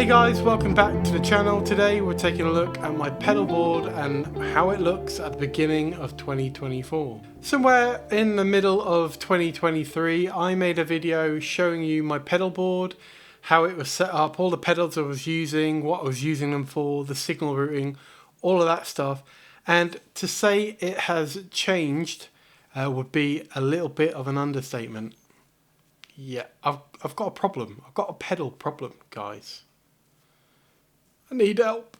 Hey guys, welcome back to the channel. Today we're taking a look at my pedal board and how it looks at the beginning of 2024. Somewhere in the middle of 2023 I made a video showing you my pedal board, how it was set up, all the pedals I was using, what I was using them for, the signal routing, all of that stuff. And to say it has changed would be a little bit of an understatement. Yeah, I've got a problem. I've got a pedal problem, guys. I need help.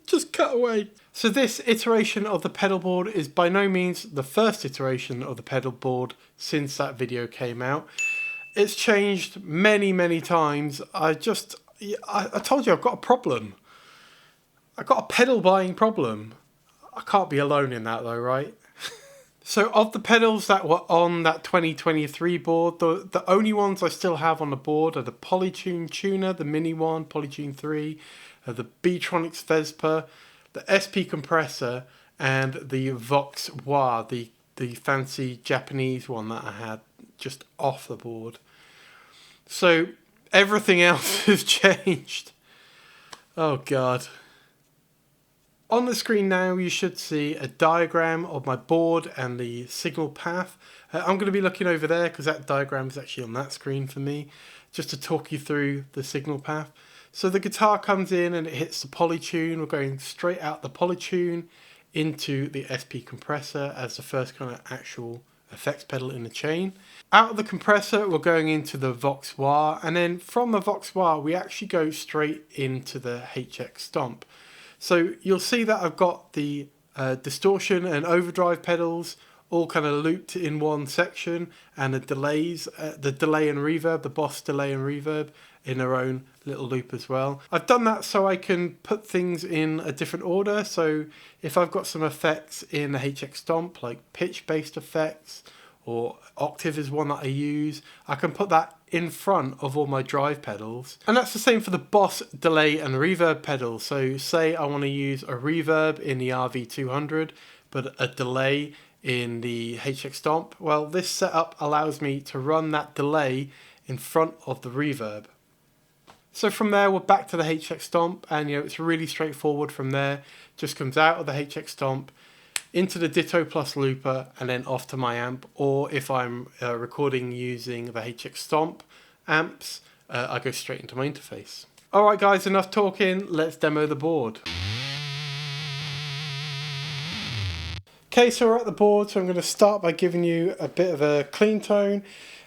just cut away. So this iteration of the pedal board is by no means the first iteration of the pedal board since that video came out. It's changed many times. I told you I've got a problem. I've got a pedal buying problem. I can't be alone in that though, right? So of the pedals that were on that 2023 board, the only ones I still have on the board are the Polytune Tuner, the mini one, Polytune 3, the Betatronix Vesper, the SP compressor, and the Vox Wah, the fancy Japanese one that I had just off the board. So everything else has changed. Oh God. On the screen now you should see a diagram of my board and the signal path. I'm going to be looking over there because that diagram is actually on that screen for me, just to talk you through the signal path. So the guitar comes in and it hits the Polytune. We're going straight out the Polytune into the SP compressor as the first kind of actual effects pedal in the chain. Out of the compressor we're going into the Vox Wah, and then from the Vox Wah we actually go straight into the HX Stomp. So you'll see that I've got the distortion and overdrive pedals all kind of looped in one section, and the delays, the delay and reverb, the Boss delay and reverb in their own little loop as well. I've done that so I can put things in a different order. So if I've got some effects in the HX Stomp, like pitch based effects, or Octave is one that I use, I can put that in front of all my drive pedals. And that's the same for the Boss delay and reverb pedals. So say I want to use a reverb in the RV200 but a delay in the HX Stomp. Well, this setup allows me to run that delay in front of the reverb. So from there we're back to the HX Stomp, and it's really straightforward from there. Just comes out of the HX Stomp into the Ditto plus looper and then off to my amp, or if I'm recording using the HX Stomp amps, I go straight into my interface. Alright guys, enough talking, let's demo the board. Okay, so we're at the board, so I'm going to start by giving you a bit of a clean tone.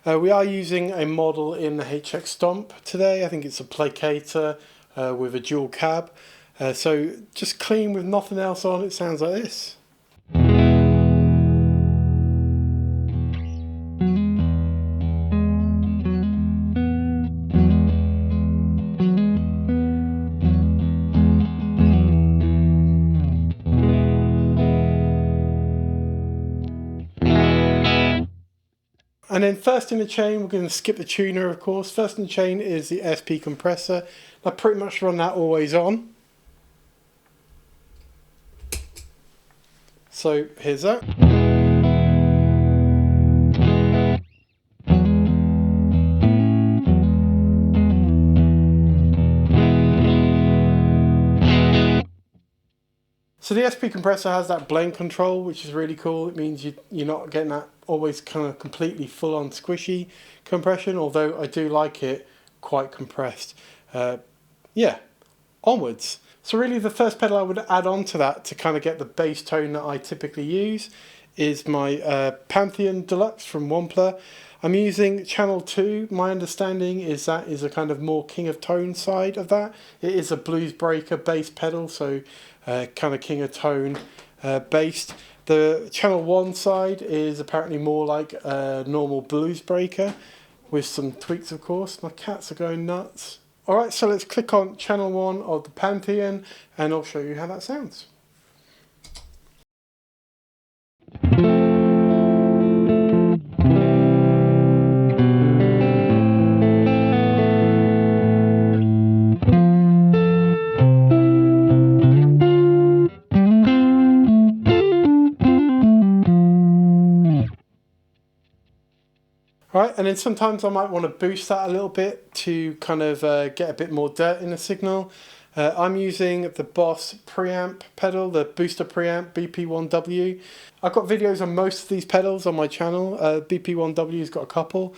We are using a model in the HX Stomp today. I think it's a placator with a dual cab. So just clean with nothing else on, it sounds like this. And then first in the chain, we're going to skip the tuner, of course. First in the chain is the SP compressor. I pretty much run that always on. So here's that. So the SP compressor has that blend control, which is really cool. It means you're not getting that always kind of completely full on squishy compression, although I do like it quite compressed. Yeah, onwards. So really the first pedal I would add on to that to kind of get the bass tone that I typically use is my Pantheon Deluxe from Wampler. I'm using channel 2. My understanding is that is a kind of more King of Tone side of that. It is a blues breaker bass pedal, so kind of King of Tone based. The channel 1 side is apparently more like a normal blues breaker with some tweaks, of course. My cats are going nuts. Alright, so let's click on channel 1 of the Pantheon and I'll show you how that sounds. Right, and then sometimes I might want to boost that a little bit to kind of get a bit more dirt in the signal. I'm using the Boss preamp pedal, the booster preamp BP1W. I've got videos on most of these pedals on my channel. BP1W's got a couple.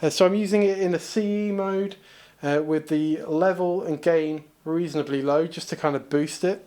So I'm using it in a CE mode with the level and gain reasonably low just to kind of boost it.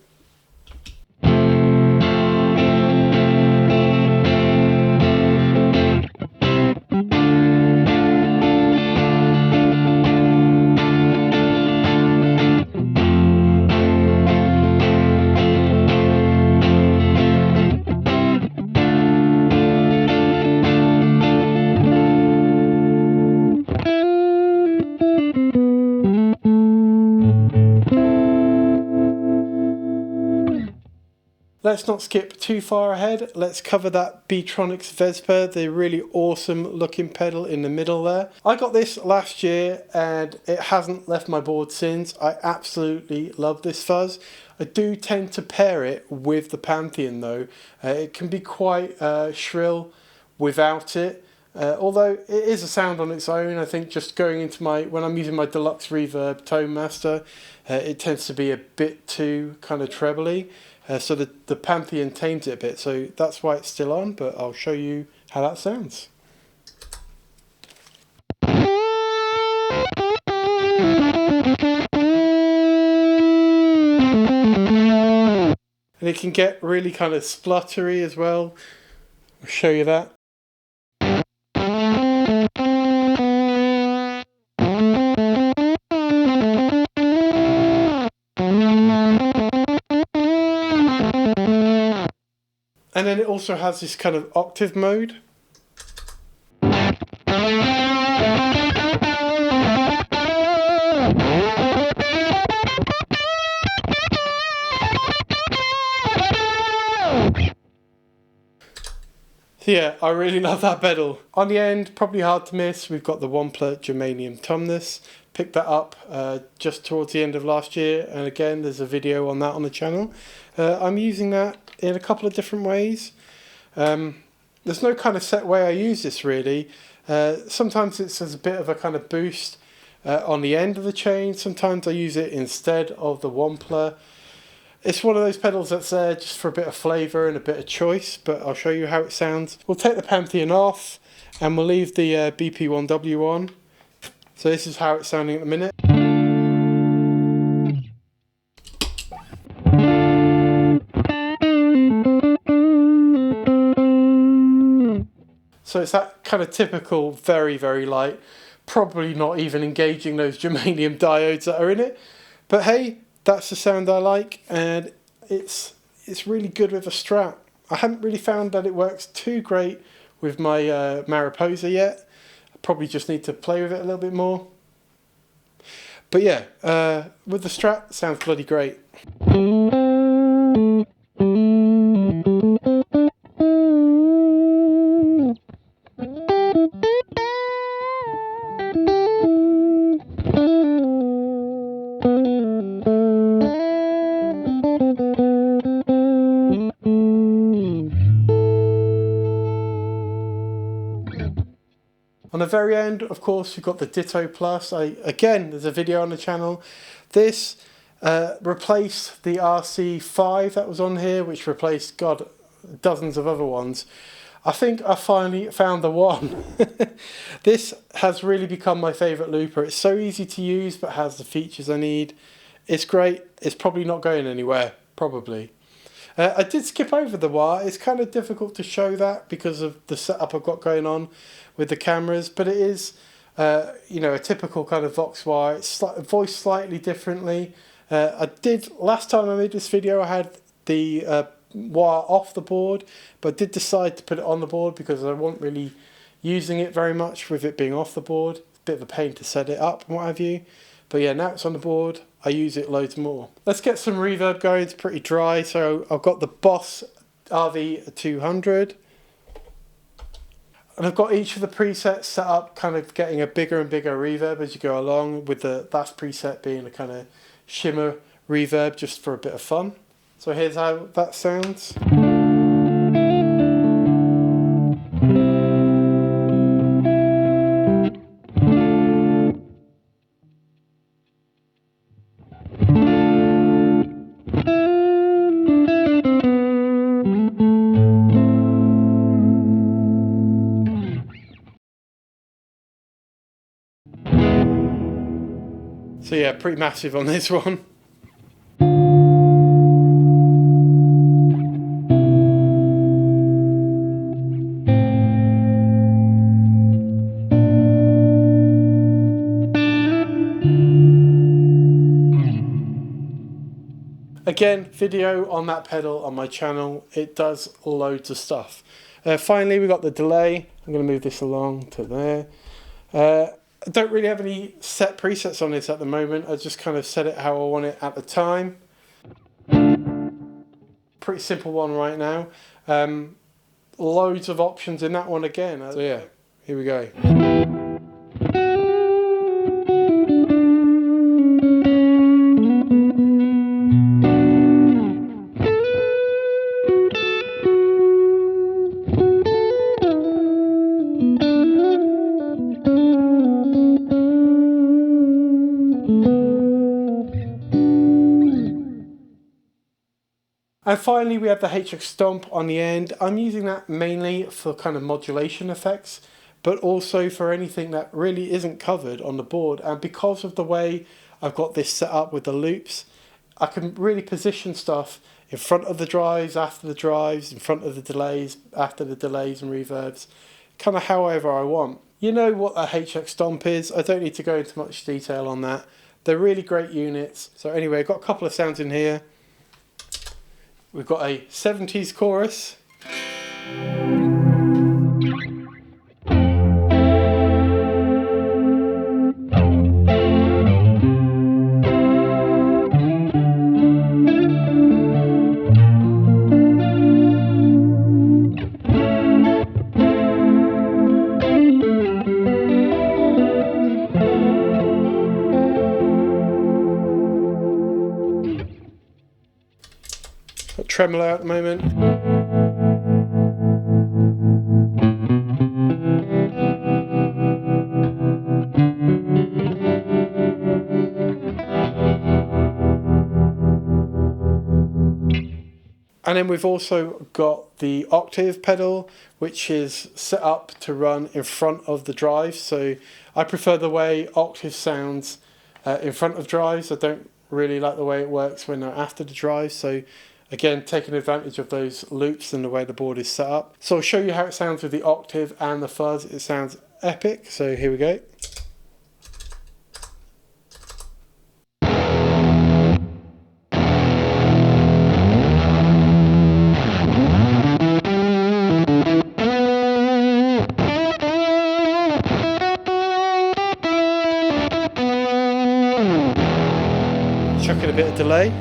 Let's not skip too far ahead. Let's cover that Betatronix Vesper, the really awesome looking pedal in the middle there. I got this last year and it hasn't left my board since. I absolutely love this fuzz. I do tend to pair it with the Pantheon though. It can be quite shrill without it. Although it is a sound on its own. I think just going into when I'm using my Deluxe Reverb Tone Master, it tends to be a bit too kind of trebly. So the Pantheon tames it a bit, so that's why it's still on, but I'll show you how that sounds. And it can get really kind of spluttery as well. I'll show you that. And then it also has this kind of octave mode. So yeah, I really love that pedal. On the end, probably hard to miss, we've got the Wampler Germanium Tumus. Picked that up just towards the end of last year, and again there's a video on that on the channel. I'm using that in a couple of different ways. There's no kind of set way I use this really. Sometimes it's as a bit of a kind of boost on the end of the chain. Sometimes I use it instead of the Wampler. It's one of those pedals that's there just for a bit of flavour and a bit of choice, but I'll show you how it sounds. We'll take the Pantheon off and we'll leave the BP1W on. So this is how it's sounding at the minute. So it's that kind of typical, very, very light, probably not even engaging those germanium diodes that are in it. But hey, that's the sound I like, and it's really good with a Strat. I haven't really found that it works too great with my Mariposa yet. I probably just need to play with it a little bit more. But yeah, with the Strat, sounds bloody great. On the very end, of course, you've got the Ditto Plus. Again, there's a video on the channel. This replaced the RC5 that was on here, which replaced, God, dozens of other ones. I think I finally found the one. This has really become my favourite looper. It's so easy to use, but has the features I need. It's great. It's probably not going anywhere, probably. I did skip over the wah. It's kind of difficult to show that because of the setup I've got going on with the cameras, but it is, you know, a typical kind of Vox wah. It's voiced slightly differently. Last time I made this video, I had the wah off the board, but I did decide to put it on the board because I wasn't really using it very much with it being off the board. It's a bit of a pain to set it up and what have you. But yeah, now it's on the board, I use it loads more. Let's get some reverb going. It's pretty dry, so I've got the Boss RV200. And I've got each of the presets set up, kind of getting a bigger and bigger reverb as you go along, with the last preset being a kind of shimmer reverb just for a bit of fun. So here's how that sounds. So yeah, pretty massive on this one. Again, video on that pedal on my channel. It does loads of stuff. Finally, we got the delay. I'm going to move this along to there. I don't really have any set presets on this at the moment. I just kind of set it how I want it at the time. Pretty simple one right now. Loads of options in that one again. So yeah, here we go. And finally we have the HX Stomp on the end. I'm using that mainly for kind of modulation effects, but also for anything that really isn't covered on the board. And because of the way I've got this set up with the loops, I can really position stuff in front of the drives, after the drives, in front of the delays, after the delays and reverbs, kind of however I want. You know what a HX Stomp is. I don't need to go into much detail on that. They're really great units. So anyway, I've got a couple of sounds in here. We've got a 70s chorus. Got tremolo at the moment. And then we've also got the Octave pedal, which is set up to run in front of the drive. So I prefer the way Octave sounds in front of drives. I don't really like the way it works when they're after the drive. So again, taking advantage of those loops and the way the board is set up. So I'll show you how it sounds with the Octave and the fuzz. It sounds epic. So here we go. Chuck in a bit of delay.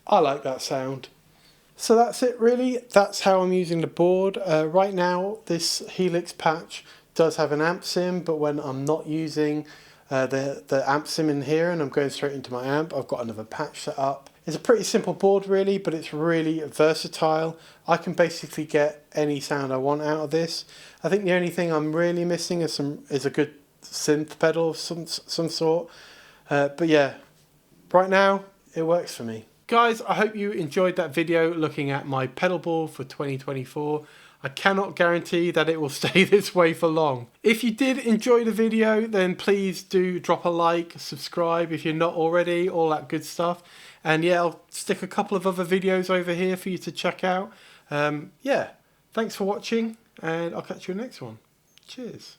I like that sound. So that's it really. That's how I'm using the board. Right now this Helix patch does have an amp sim, but when I'm not using the amp sim in here and I'm going straight into my amp, I've got another patch set up. It's a pretty simple board really, but it's really versatile. I can basically get any sound I want out of this. I think the only thing I'm really missing is a good synth pedal of some sort. But yeah, right now it works for me. Guys, I hope you enjoyed that video looking at my pedal board for 2024. I cannot guarantee that it will stay this way for long. If you did enjoy the video, then please do drop a like, subscribe if you're not already, all that good stuff. And yeah, I'll stick a couple of other videos over here for you to check out. Yeah, thanks for watching and I'll catch you in the next one. Cheers.